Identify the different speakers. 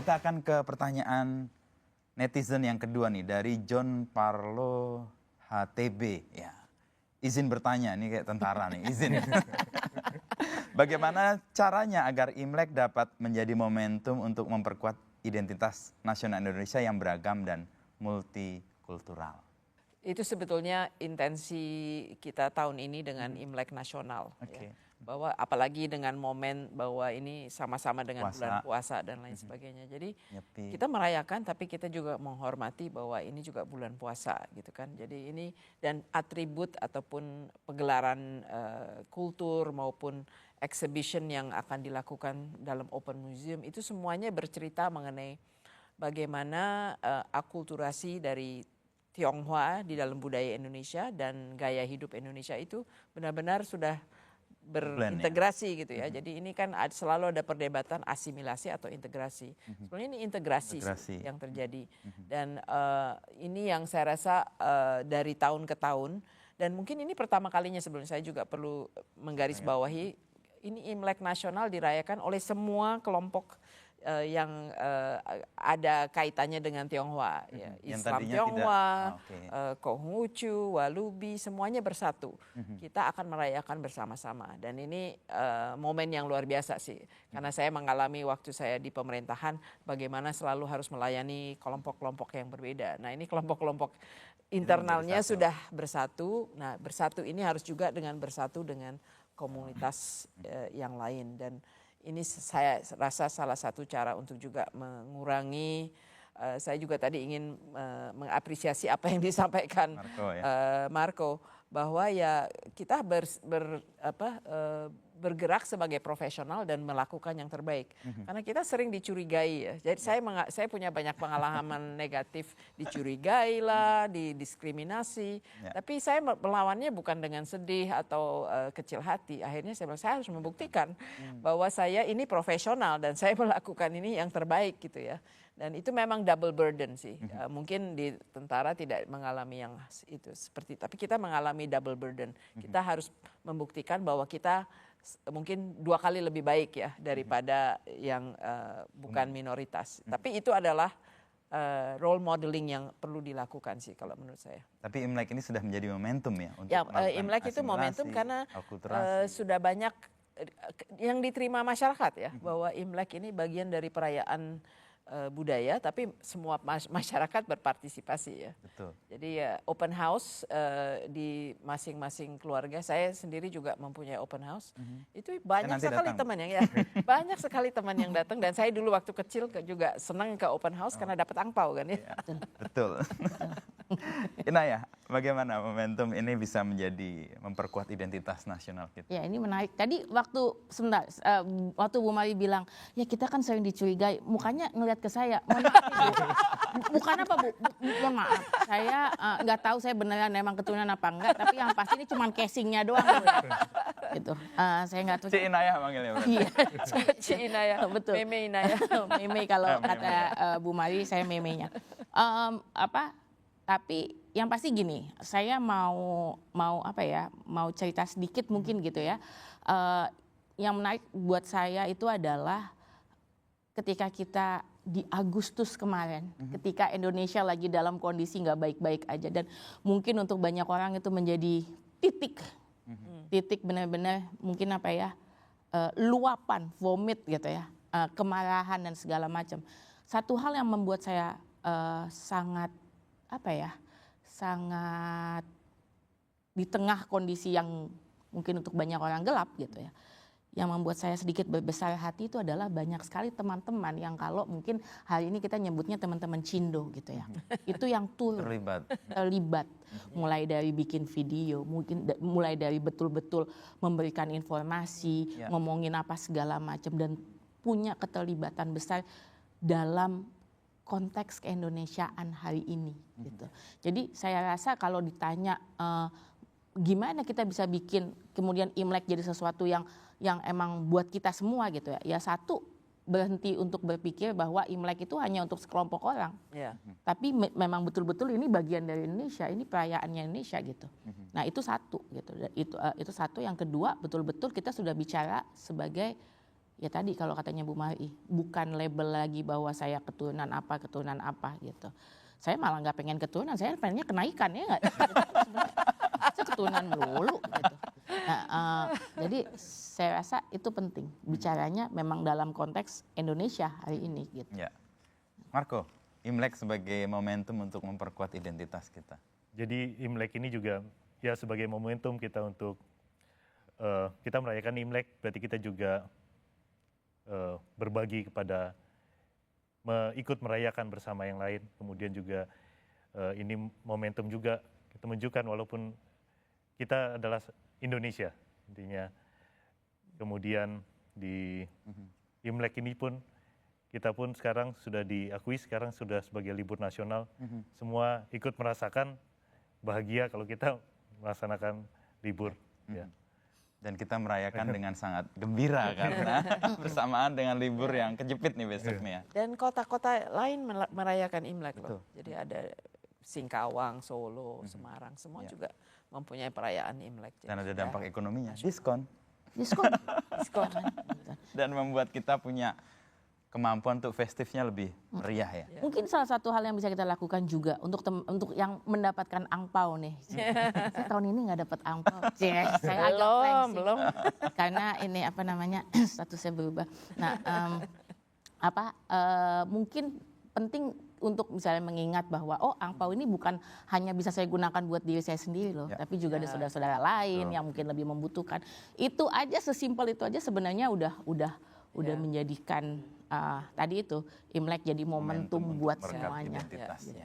Speaker 1: Kita akan ke pertanyaan netizen yang kedua nih dari John Parlo HTB. Ya, izin bertanya, ini kayak tentara nih, izin. Bagaimana caranya agar Imlek dapat menjadi momentum untuk memperkuat identitas nasional Indonesia yang beragam dan multikultural?
Speaker 2: Itu sebetulnya intensi kita tahun ini dengan Imlek nasional.
Speaker 1: Oke.
Speaker 2: Ya. Bahwa apalagi dengan momen bahwa ini sama-sama dengan bulan puasa dan lain sebagainya. Jadi kita merayakan tapi kita juga menghormati bahwa ini juga bulan puasa gitu kan. Jadi ini dan atribut ataupun pegelaran kultur maupun exhibition yang akan dilakukan dalam Open Museum itu semuanya bercerita mengenai bagaimana akulturasi dari Tionghoa di dalam budaya Indonesia dan gaya hidup Indonesia itu benar-benar sudah berintegrasi gitu ya. Jadi ini kan selalu ada perdebatan asimilasi atau integrasi. Sebenarnya ini integrasi. Yang terjadi. Dan ini yang saya rasa dari tahun ke tahun dan mungkin ini pertama kalinya sebelum saya juga perlu menggarisbawahi ini Imlek nasional dirayakan oleh semua kelompok yang ada kaitannya dengan Tionghoa, ya. Islam Tionghoa, Konghucu, Walubi, semuanya bersatu. Kita akan merayakan bersama-sama dan ini momen yang luar biasa sih. Karena saya mengalami waktu saya di pemerintahan bagaimana selalu harus melayani kelompok-kelompok yang berbeda. Nah ini kelompok-kelompok internalnya sudah bersatu. Nah bersatu ini harus juga bersatu dengan komunitas yang lain dan ini saya rasa salah satu cara untuk juga mengurangi. Saya juga tadi ingin mengapresiasi apa yang disampaikan Marco bahwa ya kita bergerak sebagai profesional dan melakukan yang terbaik. Karena kita sering dicurigai ya. Jadi saya punya banyak pengalaman negatif, dicurigai lah, didiskriminasi. Tapi saya melawannya bukan dengan sedih atau kecil hati. Akhirnya saya bilang saya harus membuktikan bahwa saya ini profesional dan saya melakukan ini yang terbaik gitu ya. Dan itu memang double burden sih. Mungkin di tentara tidak mengalami yang itu seperti, tapi kita mengalami double burden. Kita harus membuktikan bahwa kita mungkin 2 kali lebih baik ya daripada yang bukan minoritas. Tapi itu adalah role modeling yang perlu dilakukan sih kalau menurut saya.
Speaker 1: Tapi Imlek ini sudah menjadi momentum ya untuk
Speaker 2: Imlek itu momentum karena sudah banyak yang diterima masyarakat ya bahwa Imlek ini bagian dari perayaan budaya, tapi semua masyarakat berpartisipasi ya.
Speaker 1: Betul.
Speaker 2: Jadi open house di masing-masing keluarga. Saya sendiri juga mempunyai open house. Itu banyak sekali teman ya. Banyak sekali teman yang datang dan saya dulu waktu kecil juga senang ke open house karena dapat angpau kan ya.
Speaker 1: Betul. Inaya, bagaimana momentum ini bisa memperkuat identitas nasional kita?
Speaker 3: Ya ini menarik. Tadi waktu Bu Mari bilang, ya kita kan sering dicurigai, mukanya ngelihat ke saya. Bukan apa Bu? Mohon maaf, saya nggak tahu saya beneran emang keturunan apa enggak, tapi yang pasti ini cuma casingnya doang. Gitu. Saya nggak tahu.
Speaker 1: Ci Inaya manggilnya.
Speaker 3: Iya.
Speaker 2: Ci Inaya.
Speaker 3: Betul.
Speaker 2: Meme Inaya.
Speaker 3: Meme kalau kata Bu Mari, saya memenya. Tapi yang pasti gini, saya mau cerita sedikit mungkin gitu ya. Yang menarik buat saya itu adalah ketika kita di Agustus kemarin, ketika Indonesia lagi dalam kondisi nggak baik-baik aja dan mungkin untuk banyak orang itu menjadi titik benar-benar mungkin luapan, vomit gitu ya, kemarahan dan segala macam. Satu hal yang membuat saya sangat di tengah kondisi yang mungkin untuk banyak orang gelap gitu ya. Yang membuat saya sedikit berbesar hati itu adalah banyak sekali teman-teman yang kalau mungkin hari ini kita nyebutnya teman-teman Cindo gitu ya. Itu yang terlibat. Mulai dari bikin video, mungkin mulai dari betul-betul memberikan informasi, ngomongin apa segala macam dan punya keterlibatan besar dalam konteks keindonesiaan hari ini gitu. Jadi saya rasa kalau ditanya gimana kita bisa bikin kemudian Imlek jadi sesuatu yang emang buat kita semua gitu ya. Ya satu, berhenti untuk berpikir bahwa Imlek itu hanya untuk sekelompok orang. Tapi memang betul-betul ini bagian dari Indonesia, ini perayaannya Indonesia gitu. Nah, itu satu gitu. Itu satu. Yang kedua, betul-betul kita sudah bicara sebagai ya tadi kalau katanya Bu Mari, bukan label lagi bahwa saya keturunan apa gitu. Saya malah nggak pengen keturunan, saya pengennya kenaikan ya nggak? Saya keturunan melulu gitu. Nah, jadi saya rasa itu penting. Bicaranya memang dalam konteks Indonesia hari ini gitu.
Speaker 1: Ya. Marco, Imlek sebagai momentum untuk memperkuat identitas kita.
Speaker 4: Jadi Imlek ini juga ya sebagai momentum kita untuk kita merayakan Imlek, berarti kita juga berbagi kepada ikut merayakan bersama yang lain. Kemudian juga ini momentum juga kita menunjukkan walaupun kita adalah Indonesia intinya. Kemudian di Imlek ini pun kita pun sekarang sudah diakui sekarang sudah sebagai libur nasional. Semua ikut merasakan bahagia kalau kita melaksanakan libur. Ya.
Speaker 1: Dan kita merayakan dengan sangat gembira karena bersamaan dengan libur yang kejepit nih besok nih ya.
Speaker 2: Dan kota-kota lain merayakan Imlek loh. Jadi ada Singkawang, Solo, Semarang, semua juga mempunyai perayaan Imlek.
Speaker 1: Dan ada dampak ekonominya, diskon.
Speaker 3: Diskon.
Speaker 1: Dan membuat kita punya kemampuan untuk festifnya lebih meriah ya.
Speaker 3: Mungkin salah satu hal yang bisa kita lakukan juga untuk yang mendapatkan angpau nih. Saya tahun ini nggak dapat angpau. Saya agak
Speaker 2: belum.
Speaker 3: Karena ini apa namanya statusnya berubah. Nah, mungkin penting untuk misalnya mengingat bahwa angpau ini bukan hanya bisa saya gunakan buat diri saya sendiri loh, tapi juga ada saudara-saudara lain yang mungkin lebih membutuhkan. Itu aja sesimpel itu aja sebenarnya udah menjadikan tadi itu Imlek jadi momentum buat semuanya.
Speaker 1: Identitas.